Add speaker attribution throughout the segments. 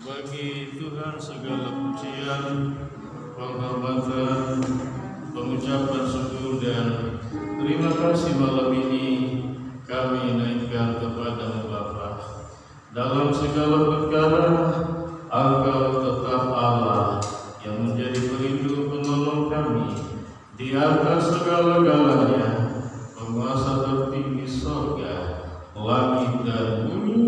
Speaker 1: Bagi Tuhan segala pujian, penghormatan, pengucapan syukur dan terima kasih malam ini kami naikkan kepada Bapa. Dalam segala perkara, Engkau tetap Allah yang menjadi pelindung penolong kami di atas segala-galanya, penguasa tertinggi surga, langit dan bumi,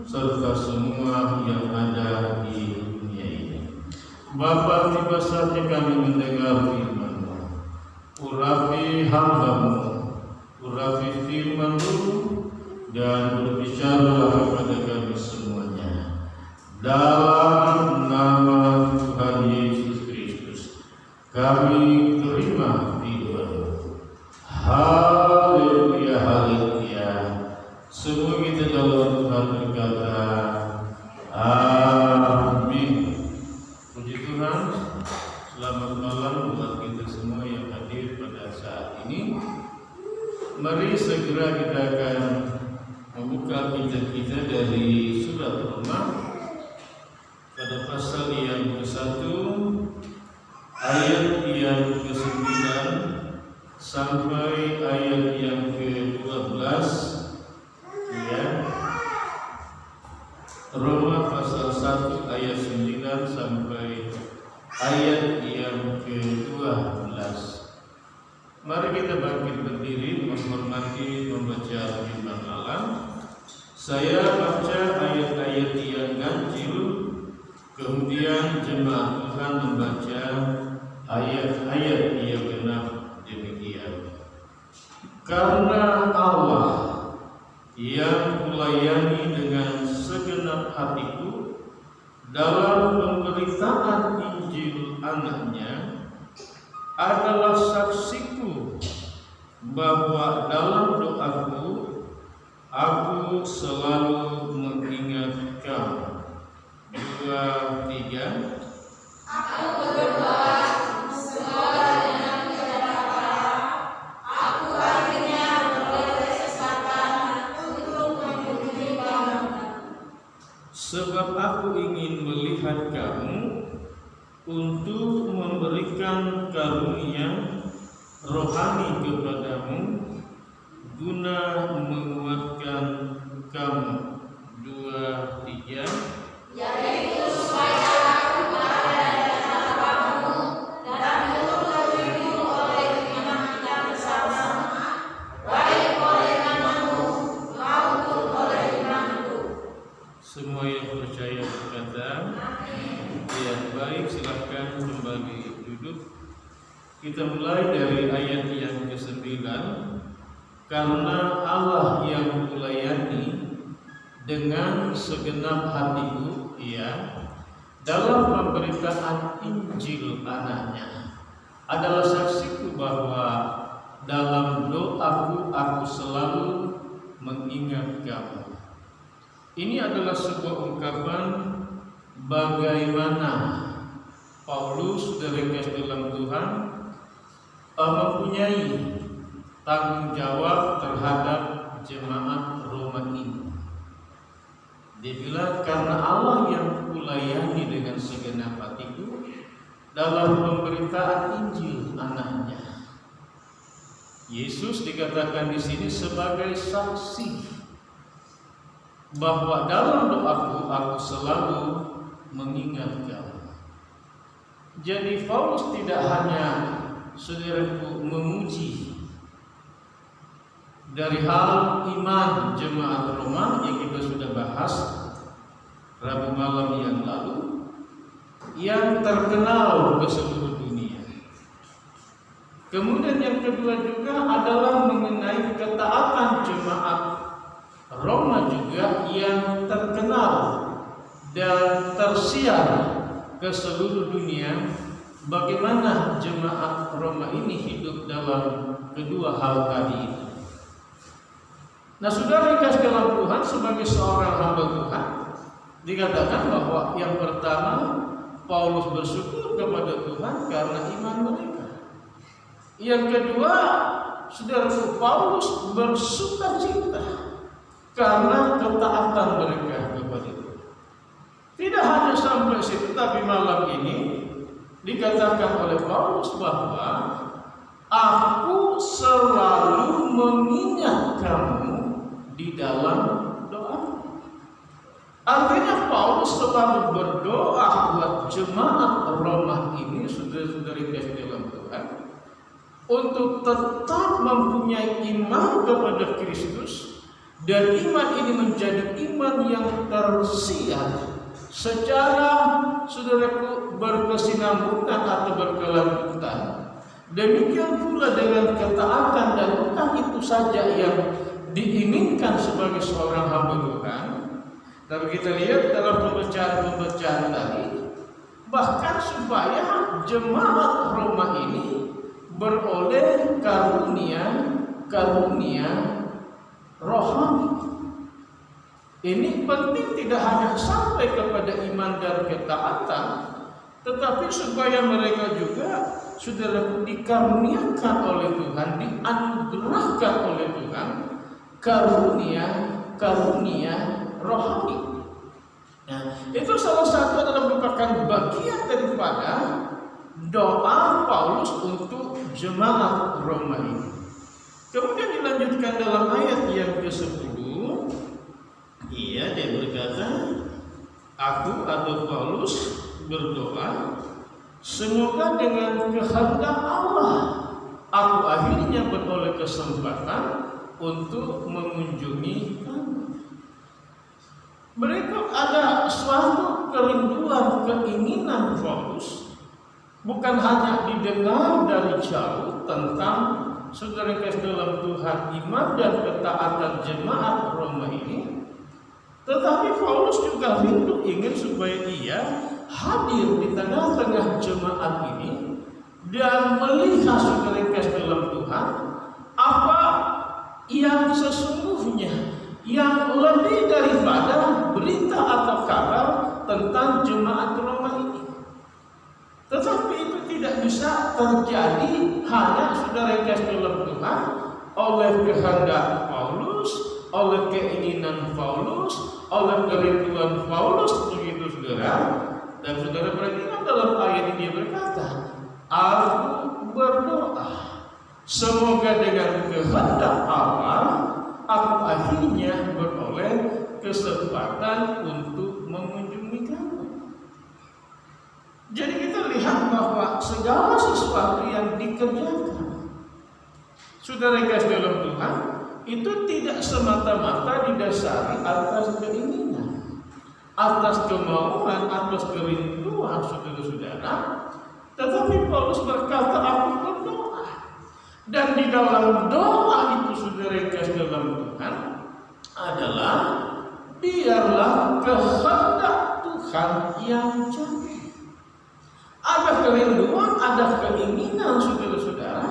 Speaker 1: serta semua yang ada di dunia ini. Bapa, tiba saatnya kami mendengar firman-Mu. Urapi hamba-Mu, urapi firman-Mu, dan berbicara kepada kami semuanya. Dalam nama Tuhan Yesus Kristus, kami terima firman-Mu. Haleluya, haleluya. Semua kita dalam Tuhan berkata, amin. Puji Tuhan, selamat malam buat kita semua yang hadir pada saat ini. Mari segera kita akan membuka kitab kita dari surat Roma pada pasal yang ke-1 ayat yang ke-9 sampai ayat yang ke-12. Ya. Roma pasal 1 ayat 9 sampai ayat yang ke-12. Mari kita bangkit berdiri menghormati membaca firman Allah. Saya baca ayat-ayat yang ganjil, kemudian jemaat Tuhan membaca ayat-ayat yang benar demikian. Karena Allah yang kulayani dengan segenap hatiku dalam pemberitaan Injil Anaknya adalah saksiku bahwa dalam doaku aku selalu mengingat kamu. 2, 3.
Speaker 2: Aku berdoa segala dengan kata-kata, aku akhirnya beroleh kesempatan untuk memuji kamu.
Speaker 1: Sebab aku ingin melihat kamu untuk memberikan karunia rohani kepadamu guna menguatkan kamu. 2, 3.
Speaker 2: Yaitu supaya aku berada di dalam kamu dan turut terlindung oleh iman bersama, baik oleh namamu maupun oleh imanku.
Speaker 1: Semua yang percaya berkata, ya, baik, silakan kembali duduk. Kita mulai dari ayat yang ke-9. Karena Allah yang kulayani dengan segenap hatiku, ya, dalam pemberitaan Injil Anaknya adalah saksiku bahwa dalam doaku aku selalu mengingat kamu. Ini adalah sebuah ungkapan bagaimana Paulus dari dalam Tuhan mempunyai tanggung jawab terhadap jemaat Roma ini. Dia bilang, karena Allah yang kulayani dengan segenap hatiku dalam pemberitaan Injil Anaknya. Yesus dikatakan di sini sebagai saksi bahwa dalam doaku aku selalu mengingat kamu. Jadi Paulus tidak hanya, saudaraku, memuji dari hal iman jemaat Roma yang kita sudah bahas Rabu malam yang lalu, yang terkenal ke seluruh dunia. Kemudian yang kedua juga adalah mengenai ketaatan jemaat Roma juga yang terkenal dan tersiar ke seluruh dunia. Bagaimana jemaat Roma ini hidup dalam kedua hal tadi itu. Nah, saudara dikasih dalam Tuhan, sebagai seorang hamba Tuhan, dikatakan bahwa yang pertama Paulus bersyukur kepada Tuhan karena iman mereka. Yang kedua, saudara, Paulus bersukacita karena ketaatan mereka kepada Tuhan. Tidak hanya hanya sampai situ, tapi malam ini dikatakan oleh Paulus bahwa aku selalu mengingat kamu di dalam doa. Artinya Paulus selalu berdoa buat jemaat Roma ini, saudara-saudari kasih dalam Tuhan, untuk tetap mempunyai iman kepada Kristus, dan iman ini menjadi iman yang tersiar secara, saudaraku, berkesinambungan atau berkelanjutan. Demikian pula dengan ketaatan, dan bukan itu saja yang diinginkan sebagai seorang hamba Tuhan. Tapi kita lihat dalam pembacaan tadi, bahkan supaya jemaat Roma ini beroleh karunia rohani. Ini penting tidak hanya sampai kepada iman dan ketaatan, tetapi supaya mereka juga sudah dikaruniakan oleh Tuhan, dianugerahkan oleh Tuhan karunia rohani. Nah, itu salah satu adalah merupakan bagian daripada doa Paulus untuk jemaat Roma ini. Kemudian dilanjutkan dalam ayat yang ke-10. Dia berkata, aku atau Paulus berdoa, semoga dengan kehendak Allah aku akhirnya beroleh kesempatan untuk mengunjungi kamu. Mereka ada suatu kerinduan, keinginan Paulus, bukan hanya didengar dari jauh tentang saudara kasih dalam Tuhan, iman dan ketaatan jemaat Roma ini, tetapi Paulus juga rindu ingin supaya ia hadir di tengah-tengah jemaat ini dan melihat saudara kasih dalam Tuhan apa yang sesungguhnya, yang lebih daripada berita atau kabar tentang jemaat Roma ini. Tetapi itu tidak bisa terjadi hanya saudara kasih dalam Tuhan oleh kehendak Paulus, oleh keinginan Paulus, oleh kerinduan Paulus, begitu saudara. Dan saudara perhatikan dalam ayat ini dia berkata, aku berdoa semoga dengan kehendak Allah aku akhirnya beroleh kesempatan untuk mengunjungi kamu. Jadi kita lihat bahwa segala sesuatu yang dikerjakan saudara kasih dalam Tuhan itu tidak semata-mata didasari atas keinginan, atas kemauan, atas kerinduan saudara-saudara, tetapi Paulus berkata aku berdoa, dan di dalam doa itu saudara kasih dalam Tuhan adalah biarlah kehendak Tuhan yang jadi. Ada kerinduan, ada keinginan saudara-saudara,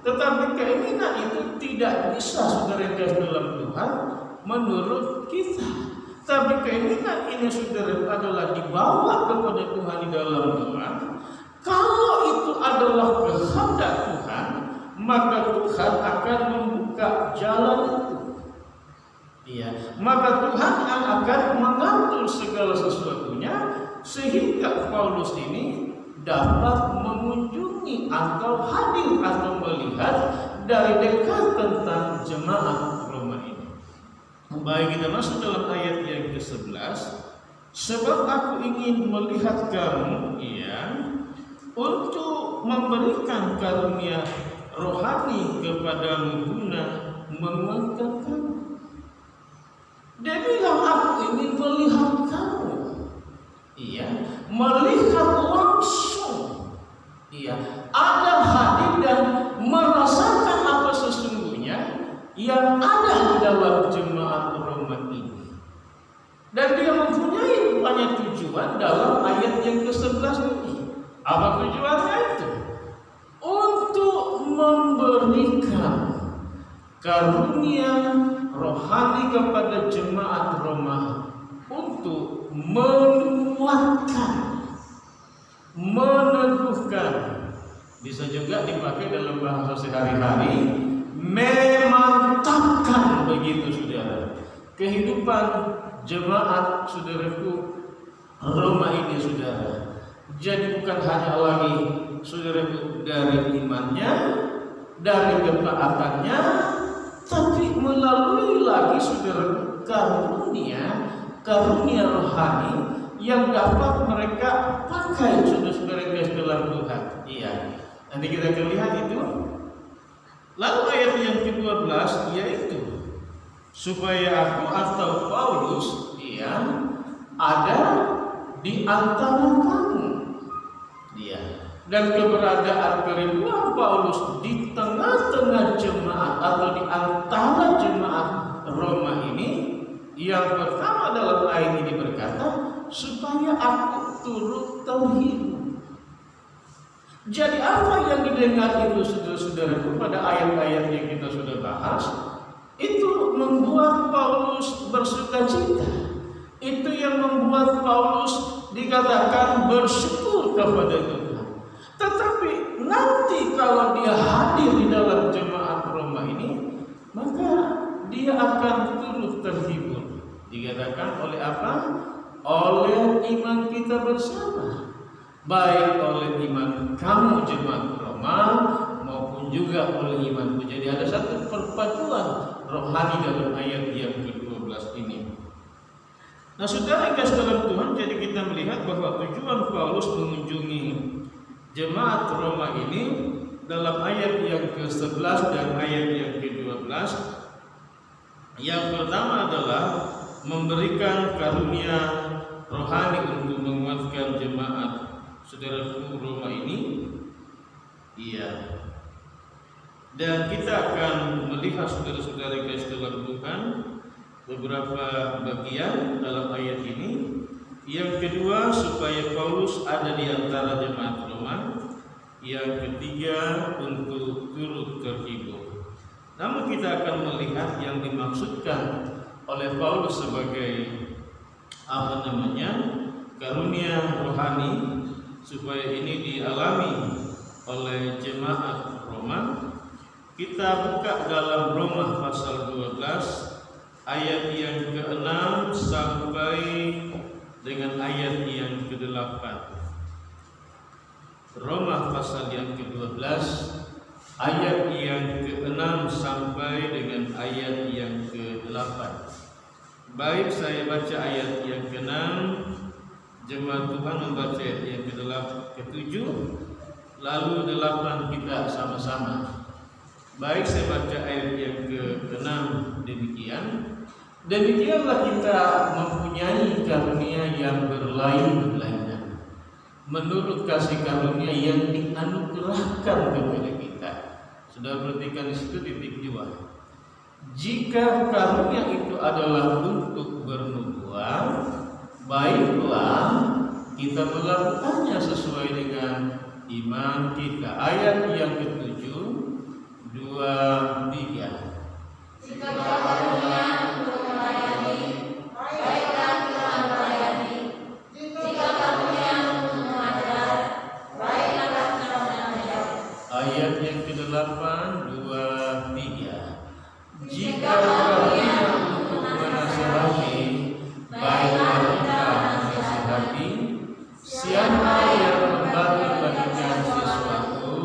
Speaker 1: tetapi keinginan itu tidak bisa saudara kasih dalam Tuhan menurut kita. Tapi keinginan ini saudara adalah dibawa kepada Tuhan di dalam doa. Kalau itu adalah kehendak Tuhan, maka Tuhan akan membuka jalan itu. Maka Tuhan akan mengatur segala sesuatunya sehingga Paulus ini dapat mengunjungi atau hadir atau melihat dari dekat tentang jemaat Roma ini. Baik, kita masuk dalam ayat yang ke-11. Sebab aku ingin melihat kamu, untuk memberikan karunia rohani kepadamu guna menguatkan kamu. Dia bilang aku ingin melihat kamu, melihat langsung, ada hadir dan merasakan apa sesungguhnya yang ada di dalam jemaat Roma ini. Dan dia mempunyai banyak tujuan dalam ayat yang ke-11 ini. Apa tujuannya itu? Untuk memberikan karunia rohani kepada jemaat Roma, untuk menguatkan, meneguhkan, bisa juga dipakai dalam bahasa sehari-hari, memantapkan, begitu saudara, kehidupan jemaat saudaraku Roma Jadi bukan hanya lagi saudara dari imannya, dari ketaatannya, tapi melalui lagi saudara karunia rohani yang dapat mereka pakai saudara dalam Tuhan. Iya. Nanti kita akan lihat itu. Lalu ayat yang ke-12 yaitu supaya aku atau Paulus ada di antara kamu. Dan keberadaan kerinduan Paulus di tengah-tengah jemaat atau di antara jemaat Roma ini, yang pertama dalam ayat ini berkata supaya aku turut terhibur. Jadi apa yang didengar itu saudara-saudaraku pada ayat-ayat yang kita sudah bahas, itu membuat Paulus bersukacita. Itu yang membuat Paulus dikatakan bersyukur kepada Tuhan. Tetapi nanti kalau dia hadir di dalam jemaat Roma ini, maka dia akan turut terhibur. Dikatakan oleh apa? Oleh iman kita bersama. Baik oleh iman kamu jemaat Roma maupun juga oleh imanku. Jadi ada satu perpaduan rohani dalam ayat yang ke-12 ini. Nah, saudara yang kasih dalam Tuhan, jadi kita melihat bahwa tujuan Paulus mengunjungi jemaat Roma ini dalam ayat yang ke-11 dan ayat yang ke-12. Yang pertama adalah memberikan karunia rohani untuk menguatkan jemaat saudaraku Roma ini. Dan kita akan melihat saudara-saudara guys dalam Tuhan beberapa bagian dalam ayat ini. Yang kedua, supaya Paulus ada di antara jemaat Roma. Yang ketiga, untuk turut terhibur. Namun kita akan melihat yang dimaksudkan oleh Paulus sebagai karunia rohani, supaya ini dialami oleh jemaat Roma. Kita buka dalam Roma pasal 12 ayat yang ke-6 sampai dengan ayat yang ke-8. Roma pasal yang ke-12 ayat yang ke-6 sampai dengan ayat yang ke-8. Baik, saya baca ayat yang ke-6, jemaat Tuhan membaca ayat yang ke-7, lalu 8 kita sama-sama. Baik, saya baca ayat yang ke-6 demikian. Demikianlah kita mempunyai karunia yang berlainan menurut kasih karunia yang dianugerahkan kepada kita. Sudah perhatikan di situ titik 2. Jika karunia itu adalah untuk bernubuat, baiklah kita melakukannya sesuai dengan iman kita. Ayat yang ke-7, 2, 3.
Speaker 2: Jika karunia untuk melayani, baiklah kita melayani. Jika karunia untuk mengajar, baiklah kita mengajar.
Speaker 1: Ayat yang ke-8, 2, 3. Jika karunia untuk menasihati, baiklah kita menasihati. Siapa yang membagi-bagikan sesuatu,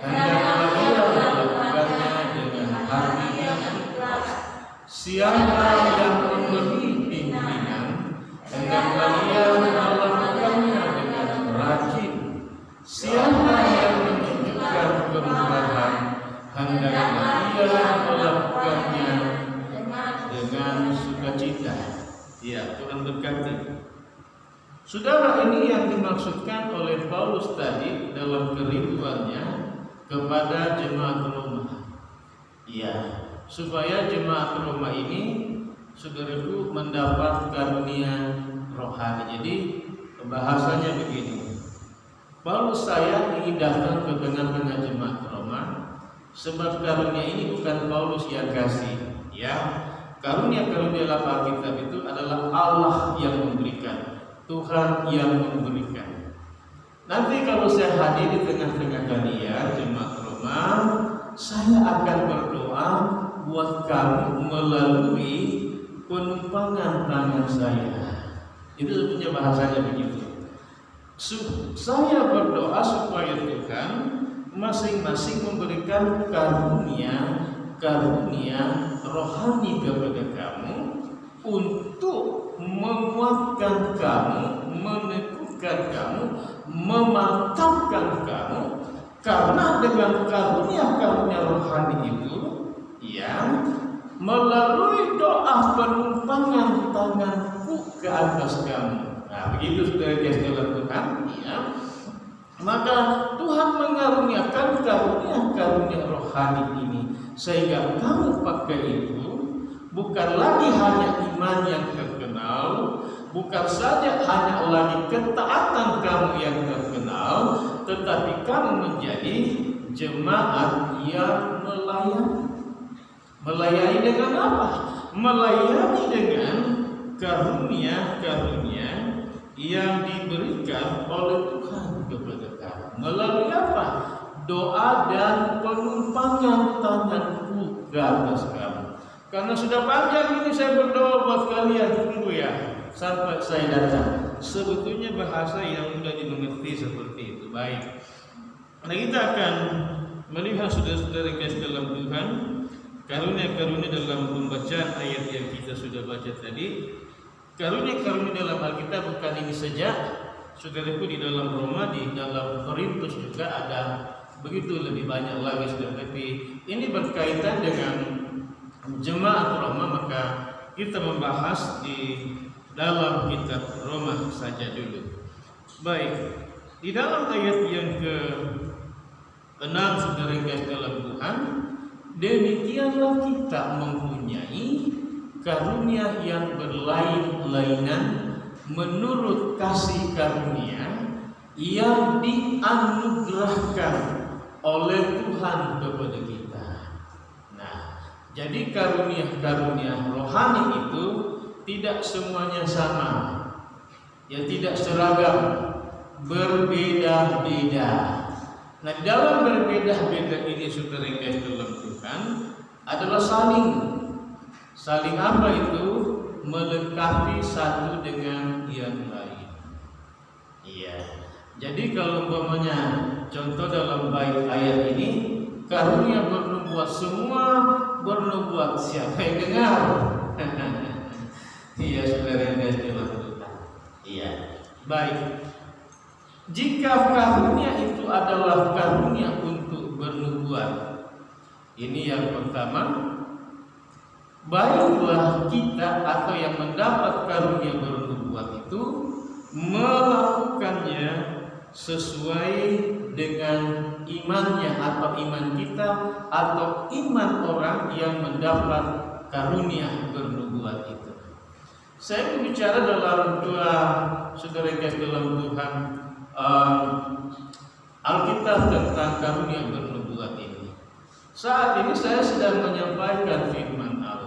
Speaker 1: hendaklah ia melakukannya dengan hati yang ikhlas. Siapa yang memberi pimpinan, hendaklah ia melakukannya dengan rajin. Siapa yang menunjukkan kemurahan, hendaklah ia melakukannya dengan sukacita. Ya, Tuhan berkati. Saudara, ini yang dimaksudkan oleh Paulus tadi dalam kerinduannya kepada jemaat Roma. Ya, supaya jemaat Roma ini, saudaraku, mendapat karunia rohani. Jadi bahasanya begini. Paulus, saya ingin datang ke tengah-tengah jemaat Roma, sebab karunia ini bukan Paulus yang kasih. Ya, karunia-karunia dalam Alkitab itu adalah Allah yang memberikan. Tuhan yang memberikan. Nanti kalau saya hadir di tengah-tengah kalian jemaat Roma, saya akan berdoa buat kamu melalui penumpangan tangan saya. Itu sebetulnya bahasanya begitu. Saya berdoa supaya Tuhan masing-masing memberikan karunia rohani kepada kamu untuk menguatkan kamu, meneguhkan kamu, memantapkan kamu, karena dengan karunia rohani itu yang melalui doa penumpangan tanganku ke atas kamu. Nah, begitu saudara dalam Tuhan, ya. Maka Tuhan mengaruniakan karunia rohani ini sehingga kamu pakai itu bukan lagi hanya iman yang terkenal, bukan saja hanya lagi ketaatan kamu yang terkenal, tetapi kamu menjadi jemaat yang melayani. Melayani dengan apa? Melayani dengan karunia yang diberikan oleh Tuhan kepada kamu. Melalui apa? Doa dan penumpangan tanganku ke atas kamu. Karena sudah panjang ini saya berdoa buat kalian, tunggu ya sampai saya datang. Sebetulnya bahasa yang mudah dimengerti seperti itu. Baik. Nah, kita akan melihat saudara-saudara kasih dalam Tuhan, karunia-karunia dalam pembacaan ayat yang kita sudah baca tadi. Karunia-karunia dalam Alkitab bukan ini saja, saudaraku, di dalam Roma, di dalam Korintus juga ada begitu lebih banyak lagi, saudara. Tapi ini berkaitan dengan jemaat Roma, maka kita membahas di dalam kitab Roma saja dulu. Baik, di dalam ayat yang ke-6, saudara kasih dalam Tuhan, demikianlah kita mempunyai karunia yang berlain-lainan menurut kasih karunia yang dianugerahkan oleh Tuhan kepada kita. Nah, jadi karunia rohani itu tidak semuanya sama, ya, tidak seragam, berbeda-beda. Nah, dalam berbeda-beda ini, saudara yang kasih dalam Tuhan, adalah saling apa itu? Melengkapi satu dengan yang lain. Iya. Jadi kalau umpamanya contoh dalam bait ayat ini, karunia bernubuat, semua bernubuat, siapa yang dengar? Iya, saudara yang kasih dalam Tuhan. Iya. Baik. Jika karunia itu adalah karunia untuk bernubuat, ini yang pertama, baiklah kita atau yang mendapat karunia bernubuat itu melakukannya sesuai dengan imannya atau iman kita atau iman orang yang mendapat karunia bernubuat itu. Saya berbicara dalam dua, saudara yang dalam Tuhan, Alkitab tentang karunia bernubuat ini. Saat ini saya sedang menyampaikan firman Allah.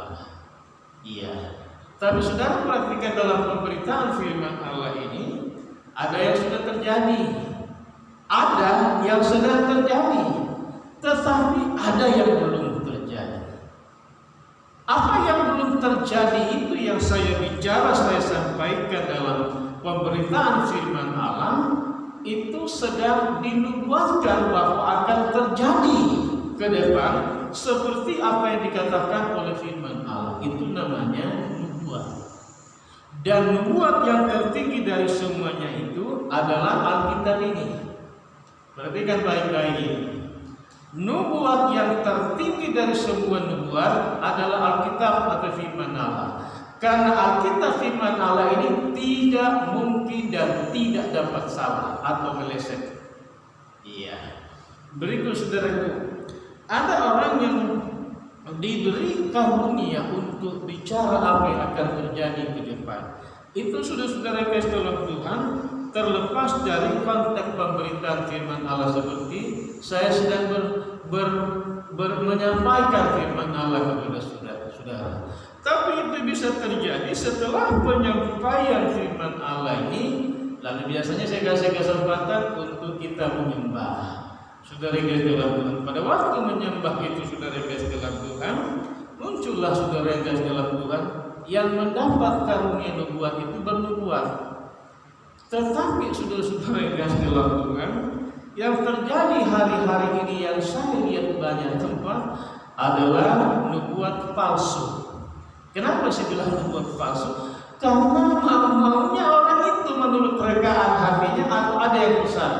Speaker 1: Iya. Tapi saudara perhatikan dalam pemberitaan firman Allah ini, ada yang sudah terjadi, ada yang sedang terjadi, tetapi ada yang belum terjadi. Apa yang belum terjadi itu yang saya bicara, saya sampaikan dalam pemberitaan firman Allah, itu sedang dinubuatkan bahwa akan terjadi ke depan seperti apa yang dikatakan oleh firman Allah. Itu namanya nubuat. Dan nubuat yang tertinggi dari semuanya itu adalah Alkitab ini. Perhatikan baik-baik ini. Nubuat yang tertinggi dari semua nubuat adalah Alkitab atau firman Allah. Karena Alkitab firman Allah ini tidak mungkin dan tidak dapat salah atau meleset. Iya. Berikut saudaraku, ada orang yang diberi karunia untuk bicara apa yang akan terjadi ke depan. Itu sudah saudara kasih dalam Tuhan, terlepas dari konteks pemberitaan firman Allah seperti saya sedang menyampaikan firman Allah kepada saudara-saudara. Tapi itu bisa terjadi setelah penyampaian firman Allah ini, lalu biasanya saya kasih kesempatan untuk kita menyembah. Saudara yang dalam Tuhan, pada waktu menyembah itu, saudara yang dalam Tuhan, muncullah saudara yang dalam Tuhan yang mendapat karunia nubuat itu bernubuat. Tetapi saudara-saudara yang kasih dalam Tuhan, yang terjadi hari-hari ini yang saya lihat banyak tempat adalah nubuat palsu. Kenapa saya bilang nubuat palsu? Karena mau-maunya orang itu menurut rekaan hatinya atau ada yang besar.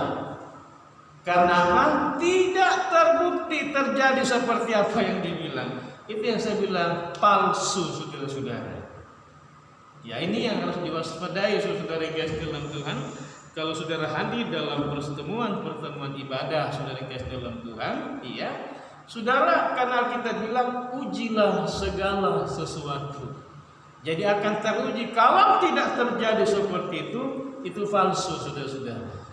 Speaker 1: Karena apa? Tidak terbukti terjadi seperti apa yang dibilang. Itu yang saya bilang palsu, saudara-saudara. Ya, ini yang harus diwaspadai saudara yang kasih dalam Tuhan. Kalau saudara hadir dalam pertemuan ibadah saudara yang kasih dalam Tuhan, iya, saudara, karena kita bilang ujilah segala sesuatu. Jadi akan teruji. Kalau tidak terjadi seperti itu palsu, saudara-saudara.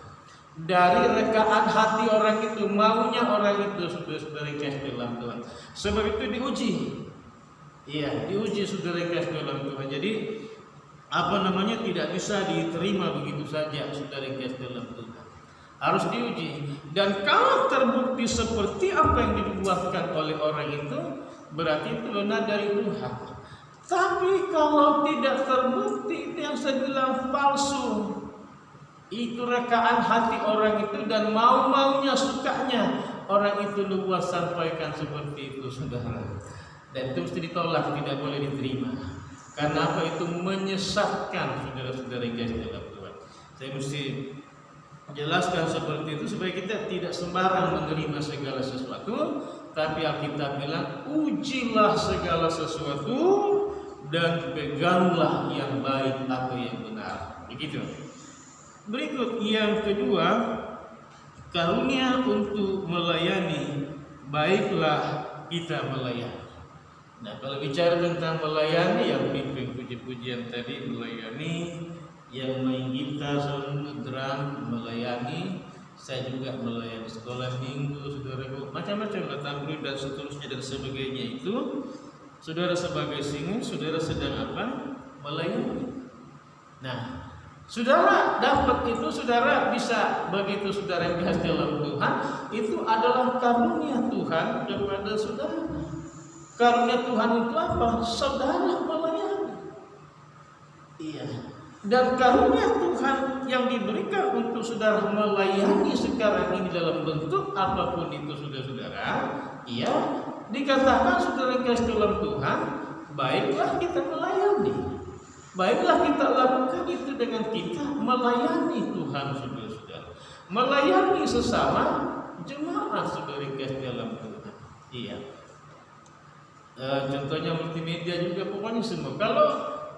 Speaker 1: Dari rekaan hati orang itu, maunya orang itu, saudara-saudara yang kasih dalam Tuhan. Sebab itu diuji. Iya, diuji saudara yang kasih dalam Tuhan. Jadi tidak bisa diterima begitu saja, saudara yang kasih dalam Tuhan. Harus diuji. Dan kalau terbukti seperti apa yang dibuatkan oleh orang itu, berarti itu benar dari Tuhan. Tapi kalau tidak terbukti, itu yang saya bilang palsu. Itu rekaan hati orang itu dan mau-maunya, sukanya orang itu nubuat sampaikan seperti itu, saudara. Dan itu mesti ditolak, tidak boleh diterima. Karena apa? Itu menyesatkan saudara-saudara yang kasih dalam Tuhan. Saya mesti jelaskan seperti itu supaya kita tidak sembarang menerima segala sesuatu. Tapi Alkitab bilang, ujilah segala sesuatu dan peganglah yang baik atau yang benar. Begitu. Berikut yang kedua, karunia untuk melayani, baiklah kita melayani. Nah, kalau bicara tentang melayani, yang pimpin puji-pujian tadi melayani, yang main gitar, drum melayani, saya juga melayani sekolah minggu, saudaraku, macam-macam tampil dan seterusnya dan sebagainya itu. Saudara sebagai singa, saudara sedang apa? Melayani. Nah, saudara dapat itu, saudara bisa begitu, saudara yang dikasih dalam Tuhan, itu adalah karunia Tuhan kepada saudara. Karunia Tuhan itu apa? Saudara melayani. Iya. Dan karunia Tuhan yang diberikan untuk saudara melayani sekarang ini dalam bentuk apapun itu, saudara-saudara, iya, dikatakan saudara yang kasih dalam Tuhan, baiklah kita melayani. Baiklah kita lakukan itu dengan kita melayani Tuhan, saudara-saudara. Melayani sesama jemaat, saudara yang kasih dalam Tuhan. Iya. Contohnya multimedia juga, pokoknya semua. Kalau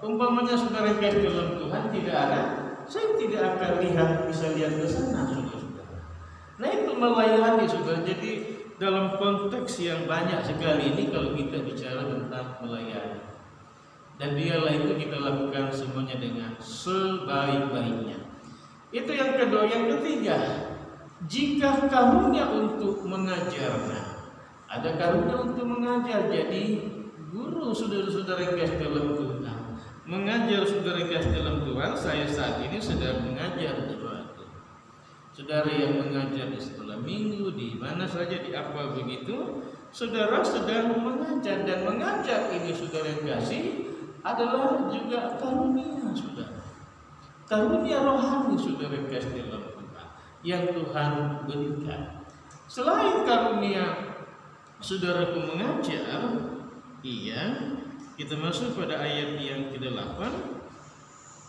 Speaker 1: umpamanya saudara yang kasih dalam Tuhan tidak ada, saya tidak akan bisa lihat ke sana, saudara-saudara. Nah, itu melayani, saudara. Jadi dalam konteks yang banyak sekali ini kalau kita bicara tentang melayani. Dan biarlah itu kita lakukan semuanya dengan sebaik-baiknya. Itu yang kedua. Yang ketiga, jika karunia untuk mengajar. Nah, ada karunia untuk mengajar. Jadi guru, saudara-saudara yang kasih dalam Tuhan, mengajar saudara yang kasih dalam Tuhan. Saya saat ini sedang mengajar di suatu. Saudara yang mengajar di sekolah minggu, di mana saja, di apa begitu, saudara sedang mengajar. Dan mengajar ini, saudara yang kasih, adalah juga karunia, saudara. Karunia rohani, saudara yang kasih dalam Tuhan, yang Tuhan berikan. Selain karunia saudaraku mengajar, iya, kita masuk pada ayat yang ke-8.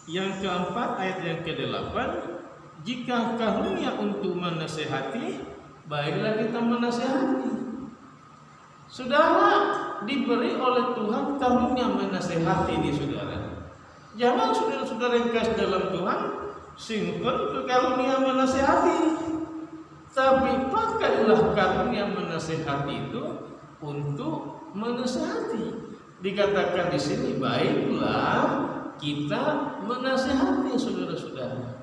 Speaker 1: Yang keempat, ayat yang ke-8, jika karunia untuk menasehati, baiklah kita menasehati. Saudara diberi oleh Tuhan karunia menasehati di saudara. Jangan saudara-saudara yang kasih dalam Tuhan simpan ke karunia menasehati. Tapi pakailah karunia menasehati itu untuk menasehati. Dikatakan di sini, baiklah kita menasehati saudara-saudara.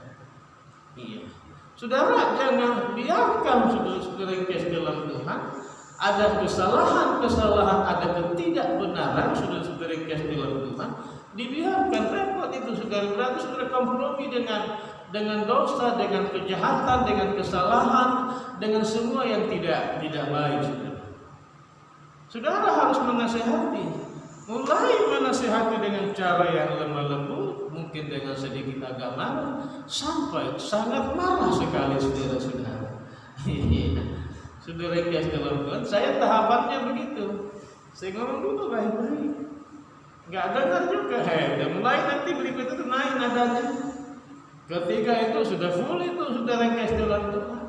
Speaker 1: Iya. Saudara jangan biarkan saudara-saudara yang kasih dalam Tuhan ada kesalahan, ada ketidakbenaran, saudara-saudara yang kasih dalam Tuhan, dibiarkan. Repot itu, saudara. Berarti saudara kompromi dengan dosa, dengan kejahatan, dengan kesalahan, dengan semua yang tidak baik, saudara. Saudara harus menasehati. Mulai menasehati dengan cara yang lemah lembut, mungkin mungkin dengan sedikit agak marah, sampai sangat marah sekali saudara-saudara. Saudara yang dalam Tuhan, saya tahapannya begitu. Saya ngomong dulu baik-baik, nggak dengar juga, udah mulai nanti berikut itu naik nadanya. Ketika itu sudah full itu saudara yang dalam Tuhan.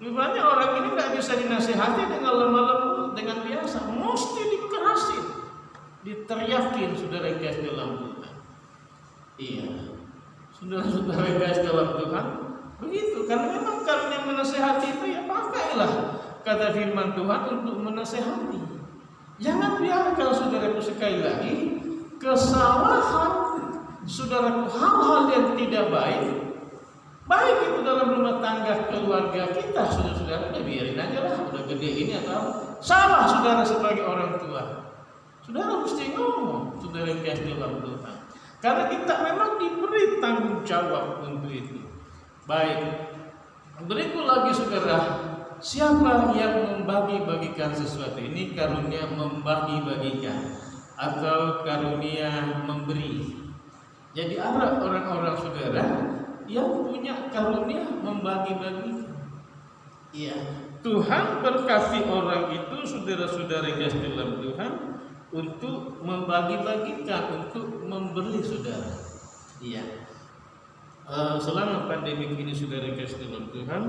Speaker 1: Rupanya orang ini nggak bisa dinasihati dengan lemah lembut, dengan biasa, mesti dikerasin, diteriakin saudara yang dalam Tuhan. Iya, saudara-saudara yang dalam Tuhan, begitu. Karena memang karunia menasihati itu ya pakailah kata firman Tuhan untuk menasihati. Jangan biarkan saudaraku, sekali lagi, kesalahan saudaraku, hal-hal yang tidak baik, baik itu dalam rumah tangga keluarga kita, saudara-saudara, udah biarin aja lah, udah gede ini atau salah saudara sebagai orang tua. Saudara mesti ngomong, saudara yang kasih dalam Tuhan. Karena kita memang diberi tanggung jawab untuk itu. Baik, berikut lagi saudara, siapa yang membagi-bagikan sesuatu? Ini karunia membagi-bagikan atau karunia memberi. Jadi ada orang-orang saudara yang punya karunia membagi-bagi. Iya, Tuhan berkati orang itu, saudara-saudara yang dalam Tuhan, untuk membagi-bagikan, untuk memberi saudara. Iya. Selama pandemi ini saudara yang dalam Tuhan,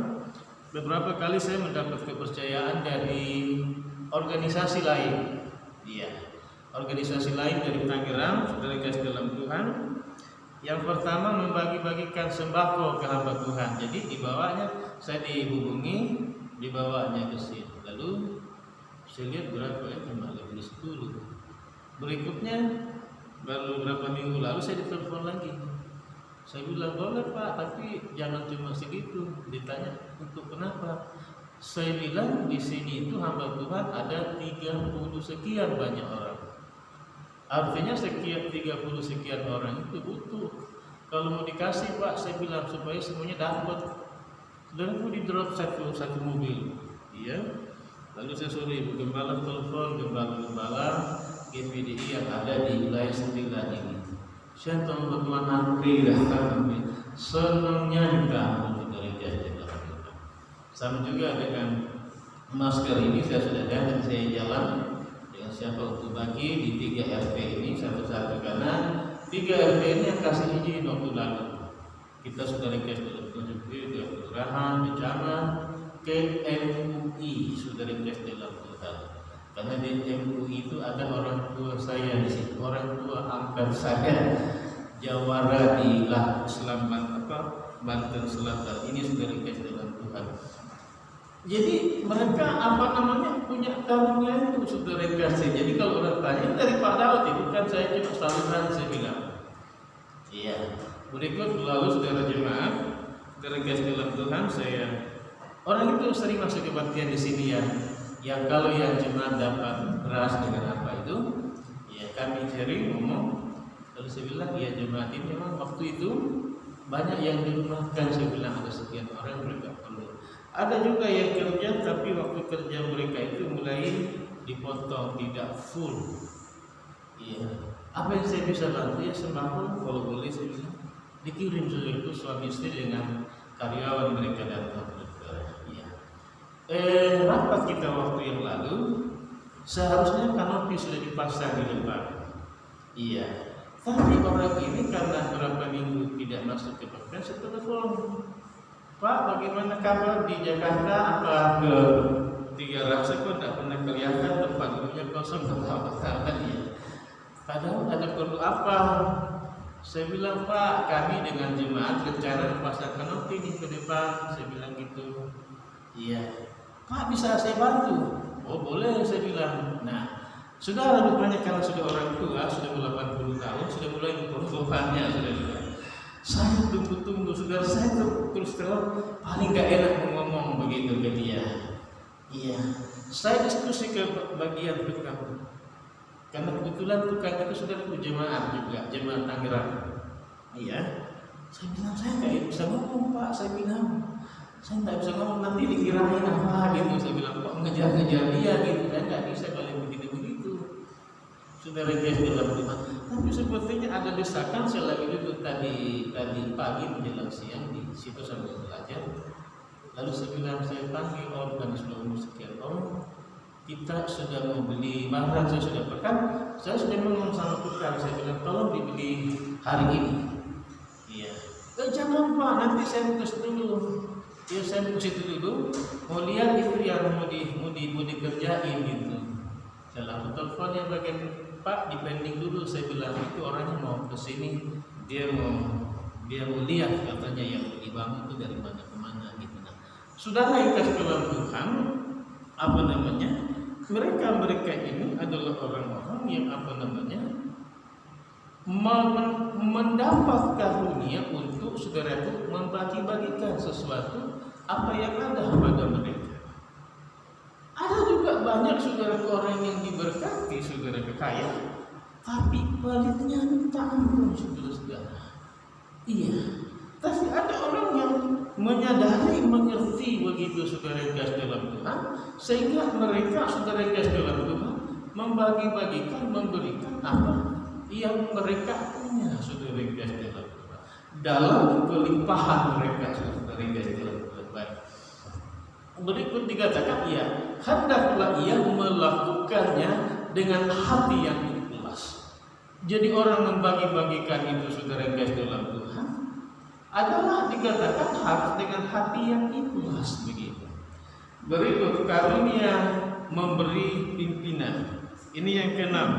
Speaker 1: beberapa kali saya mendapat kepercayaan dari organisasi lain. Iya. Organisasi lain dari Tangerang, saudara yang dalam Tuhan. Yang pertama membagi-bagikan sembako ke hamba Tuhan. Jadi dibawanya, saya dihubungi, dibawanya ke sini. Lalu saya lihat berapa ya, cuma lebih 10. Berikutnya baru beberapa minggu lalu saya ditelepon lagi. Saya bilang boleh Pak, tapi jangan cuma segitu. Ditanya untuk kenapa? Saya bilang di sini itu hamba Tuhan ada 30 sekian banyak orang. Artinya sekian 30 sekian orang itu butuh. Kalau mau dikasih Pak, saya bilang supaya semuanya dapat. Dan mau di drop satu mobil. Iya. Lalu saya suruh Ibu Gembala telepon gembala-gembala GPDI yang ada di wilayah 9 ini. Saya tahu bertuan Andri datang, senangnya kamu dari jalan. Sama juga dengan masker ini, saya sudah dan saya jalan. Siapa untuk bagi di 3 RT ini satu-satu, karena 3 RT ini yang kasih izin waktu lalu. Kita sudah request dalam kelurahan, bencana, ke MUI sudah request dalam Tuhan. Karena di MUI itu ada orang tua saya di situ, orang tua angkat saya, jawara di Banten Selatan. Ini sudah request dalam Tuhan. Jadi mereka punya karunia itu saudara kasih. Jadi kalau orang tanya dari Pak Daud itu kan saya cuma saluran, saya bilang. Iya. Berikut lalu saudara jemaat, saudara kasih dalam Tuhan, saya orang itu sering masuk kebaktian di sini ya. Yang kalau yang jemaat dapat beras dengan apa itu, ya kami sering ngomong. Lalu saya bilang ya jemaat ini memang waktu itu banyak yang dirumahkan. Saya bilang ada sekian orang mereka perlu. Ada juga yang kerja, tapi waktu kerja mereka itu mulai dipotong, tidak full. Iya. Apa yang saya bisa bantu ya sembako, kalau boleh saya bilang dikirim saudara itu suami istri dengan karyawan mereka datang. Iya. Rapat kita waktu yang lalu, seharusnya kanopi sudah dipasang di depan. Iya. Tapi orang ini karena berapa minggu tidak masuk ke pakaian, saya telepon. Pak, bagaimana kabar di Jakarta? Apa ke 3 Raksa kok tidak pernah kelihatan, tempat duduknya kosong, ketawa-ketawa dia. Padahal ada perlu apa? Saya bilang Pak, kami dengan jemaat rencana pasang kanopi di ke depan. Saya bilang gitu. Iya. Pak, bisa saya bantu? Oh boleh, saya bilang. Nah, saudara rupanya kalau sudah orang tua, sudah 80 tahun, sudah mulai memperlukannya, sudah. Saya tunggu saudara, saya terus paling gak enak ngomong begitu ke dia. Iya, saya diskusi ke bagian tukang, karena kebetulan tukang itu sudah jemaat juga, jemaat Tangerang. Iya, saya bilang saya nggak bisa ngomong Pak, saya bilang saya nggak bisa ngomong, nanti dikirain apa gitu. Saya bilang kok ngejar dia gitu, dan nggak bisa kalau begitu. Saudara guys dalam rumah, Tapi sepertinya ada desakan. Saya lagi duduk tadi pagi menjelang siang di situ sambil belajar. Lalu saya panggil organisme sekian orang. Kita sudah membeli barang, saya sudah pekan, saya sudah ngomong sama tukang, saya bilang tolong dibeli hari ini. Iya. Jangan Pak, nanti saya putus dulu. Ya saya putus itu dulu. Mau lihat itu yang mau dikerjain gitu. Saya langsung telepon yang bagian Pak, dipending dulu. Saya bilang itu orangnya mau ke sini, dia mau lihat katanya yang dibangun itu dari mana ke mana gitu. Nah, saudara yang kasih dalam Tuhan, mereka ini adalah orang-orang yang mendapat karunia untuk saudara itu membagi-bagikan sesuatu apa yang ada pada mereka. Ada juga banyak saudara orang yang diberkati, saudara kaya, tapi pelitnya minta ampun, saudara-saudara. Iya, tapi ada orang yang menyadari, mengerti begitu saudara yang kasih dalam Tuhan, sehingga mereka saudara yang kasih dalam Tuhan membagi-bagikan, memberikan apa yang mereka punya, saudara yang kasih dalam Tuhan, dalam kelimpahan mereka, saudara yang kasih dalam Tuhan. Berikut dikatakan, ya hendaklah ia melakukannya dengan hati yang ikhlas. Jadi orang membagi-bagikan itu saudara yang kasih dalam Tuhan adalah dikatakan harus dengan hati yang ikhlas begitu. Berikut karunia memberi pimpinan. Ini yang keenam.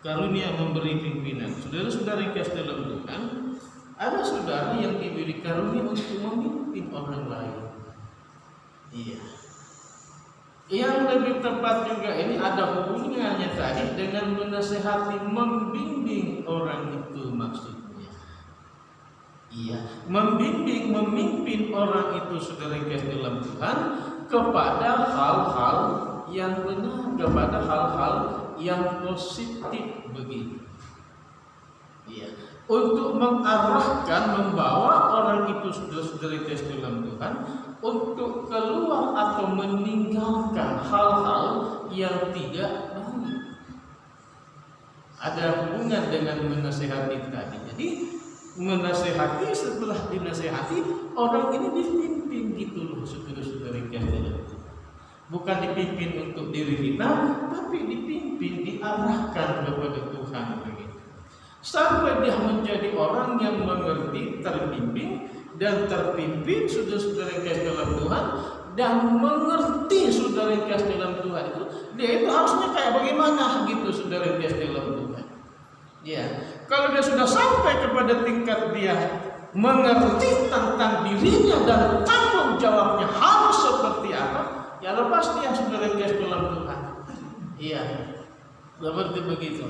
Speaker 1: Karunia memberi pimpinan. Saudara-saudara yang kasih dalam Tuhan, ada saudara yang diberi karunia untuk memimpin orang lain. Iya. Yang lebih tepat juga ini ada hubungannya tadi dengan menasehati, membimbing orang itu maksudnya. Iya, membimbing, memimpin orang itu saudara yang kasih dalam Tuhan kepada hal-hal yang benar, kepada hal-hal yang positif begitu. Iya, untuk mengarahkan, membawa orang itu saudara yang kasih dalam Tuhan untuk keluar atau meninggalkan hal-hal yang tidak baik. Ada hubungan dengan menasehati tadi. Jadi menasehati, setelah dinasehati orang ini dipimpin gitu loh, saudara-saudara yang bukan dipimpin untuk diri kita, tapi dipimpin, diarahkan kepada Tuhan begitu. Sampai dia menjadi orang yang mengerti, terbimbing dan terpimpin, saudara-saudara yang dalam Tuhan, dan mengerti saudara yang dalam Tuhan itu, dia itu harusnya kayak bagaimana gitu, saudara yang dalam Tuhan. Ya, kalau dia sudah sampai kepada tingkat dia mengerti tentang dirinya dan tanggung jawabnya harus seperti apa, ya lepas dia saudara yang dalam Tuhan. Iya, seperti begitu.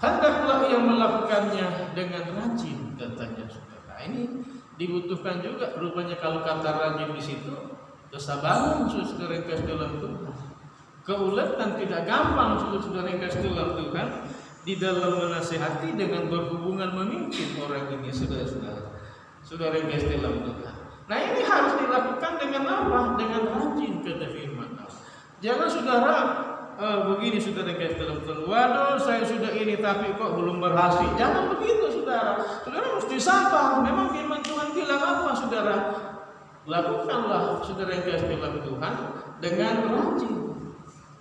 Speaker 1: Hendaklah ia melakukannya dengan rajin, katanya saudara. Ini dibutuhkan juga rupanya kalau kata rajin di situ, kesabaran saudara yang dalam Tuhan, keuletan, tidak gampang saudara yang dalam Tuhan di dalam menasihati dengan berhubungan memimpin orang ini, saudara yang dalam Tuhan. Nah ini harus dilakukan dengan apa? Dengan rajin, kata firman Allah. Jangan saudara begini saudara yang dalam Tuhan, waduh saya sudah ini tapi kok belum berhasil. Jangan begitu saudara. Saudara mesti sabar. Memang firman Tuhan bilang apa saudara? Lakukanlah saudara yang dalam Tuhan dengan rajin.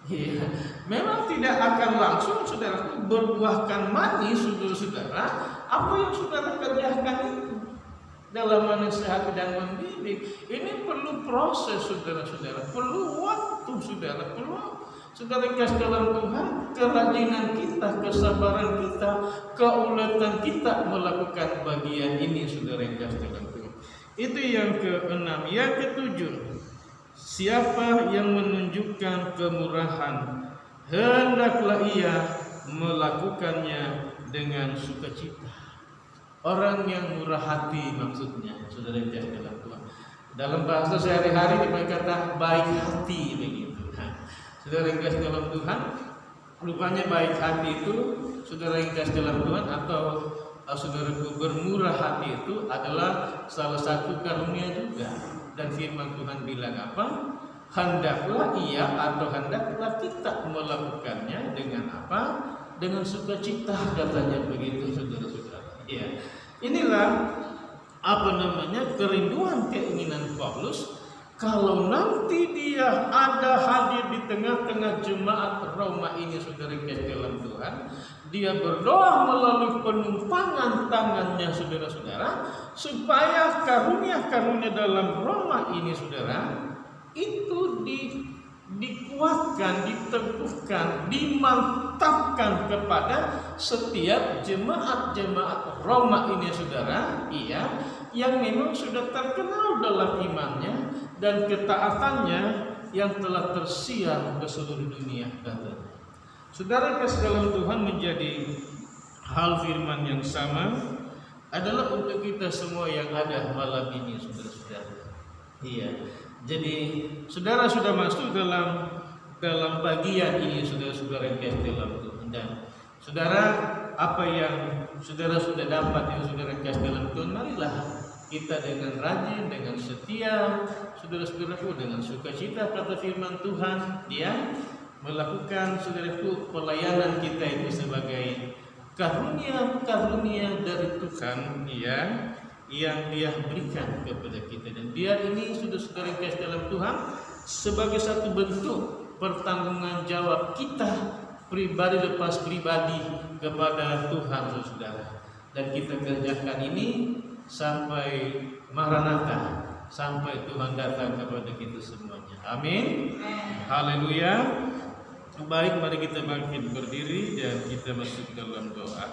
Speaker 1: Ya, memang tidak akan langsung saudara berbuahkan manis, saudara-saudara. Apa yang saudara kerjakan itu dalam menasihati dan membimbing, ini perlu proses, saudara-saudara, perlu waktu, saudara, perlu saudara kasih dalam Tuhan, kerajinan kita, kesabaran kita, keuletan kita melakukan bagian ini, saudara yang kasih dalam Tuhan. Itu yang keenam. Yang ketujuh, siapa yang menunjukkan kemurahan, hendaklah ia melakukannya dengan sukacita. Orang yang murah hati maksudnya, saudara yang dalam Tuhan. Dalam bahasa sehari-hari dipakai kata baik hati begitu. Nah, saudara yang dalam Tuhan, rupanya baik hati itu, saudara yang dalam Tuhan atau saudaraku bermurah hati itu adalah salah satu karunia juga. Dan firman Tuhan bilang apa? Hendaklah ia atau hendaklah kita melakukannya dengan apa? dengan sukacita, katanya begitu, saudara-saudara. Ya, inilah kerinduan keinginan Paulus. Kalau nanti dia ada hadir di tengah-tengah jemaat Roma ini, saudara kasih dalam Tuhan, dia berdoa melalui penumpangan tangannya, saudara-saudara, supaya karunia-karunia dalam Roma ini, saudara, itu dikuatkan, diteguhkan, dimantapkan kepada setiap jemaat-jemaat Roma ini, saudara, iya, yang memang sudah terkenal dalam imannya dan ketaatannya yang telah tersiar ke seluruh dunia, katanya. Saudara kasih dalam Tuhan, menjadi hal firman yang sama adalah untuk kita semua yang ada malam ini, saudara-saudara. Iya. Jadi saudara sudah masuk dalam bagian ini, saudara-saudara yang kasih dalam Tuhan. Dan saudara, apa yang saudara sudah dapat, yang saudara kasih dalam Tuhan, marilah kita dengan rajin, dengan setia, saudara-saudaraku, dengan sukacita, kata firman Tuhan, dia melakukan, saudaraku, pelayanan kita itu sebagai karunia-karunia dari Tuhan, ya, yang dia berikan kepada kita. Dan dia ini, saudara-saudara kasih dalam Tuhan, sebagai satu bentuk pertanggungan jawab kita pribadi lepas pribadi kepada Tuhan, saudara. Dan kita kerjakan ini sampai Maranatha, sampai Tuhan datang kepada kita semuanya. Amin. Haleluya. Baik, mari kita bangkit berdiri dan kita masuk dalam doa.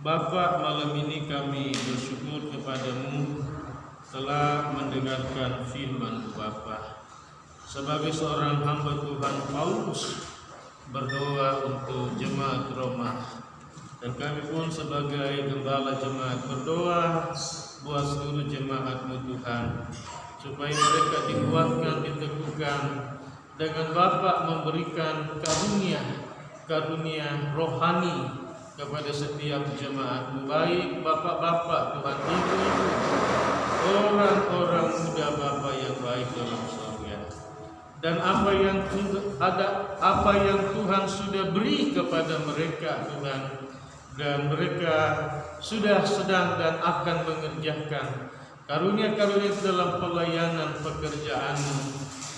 Speaker 1: Bapa, malam ini kami bersyukur kepadamu telah mendengarkan firman Bapa. Sebagai seorang hamba Tuhan, Paulus berdoa untuk jemaat Roma, dan kami pun sebagai gembala jemaat berdoa buat seluruh jemaat-Mu Tuhan, supaya mereka dikuatkan, diteguhkan dengan Bapa memberikan karunia rohani kepada setiap jemaat-Mu, baik bapak-bapak Tuhan, ibu-ibu, orang-orang muda Bapa yang baik dalam surga. Dan apa yang Tuhan sudah beri kepada mereka, Tuhan, dan mereka sudah sedang dan akan mengerjakan karunia-karunia dalam pelayanan pekerjaan-Mu,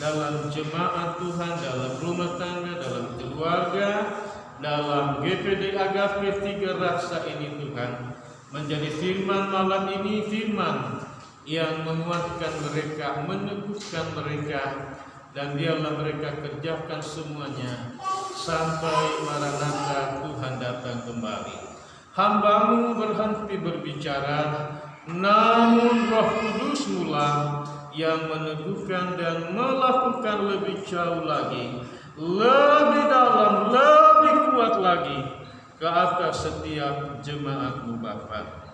Speaker 1: dalam jemaat Tuhan, dalam rumah tangga, dalam keluarga, dalam GPD Agape Tiga Raksa ini, Tuhan, menjadi firman malam ini, firman yang menguatkan mereka, meneguhkan mereka, dan biarlah mereka kerjakan semuanya sampai Maranatha, Tuhan datang kembali. Hamba-Mu berhenti berbicara, namun Roh Kudus mula yang meneguhkan dan melakukan lebih jauh lagi, lebih dalam, lebih kuat lagi ke atas setiap jemaat-Mu Bapa.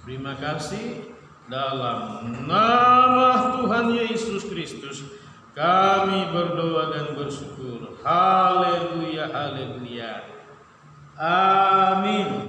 Speaker 1: Terima kasih, dalam nama Tuhan Yesus Kristus kami berdoa dan bersyukur. Haleluya, haleluya. Amin.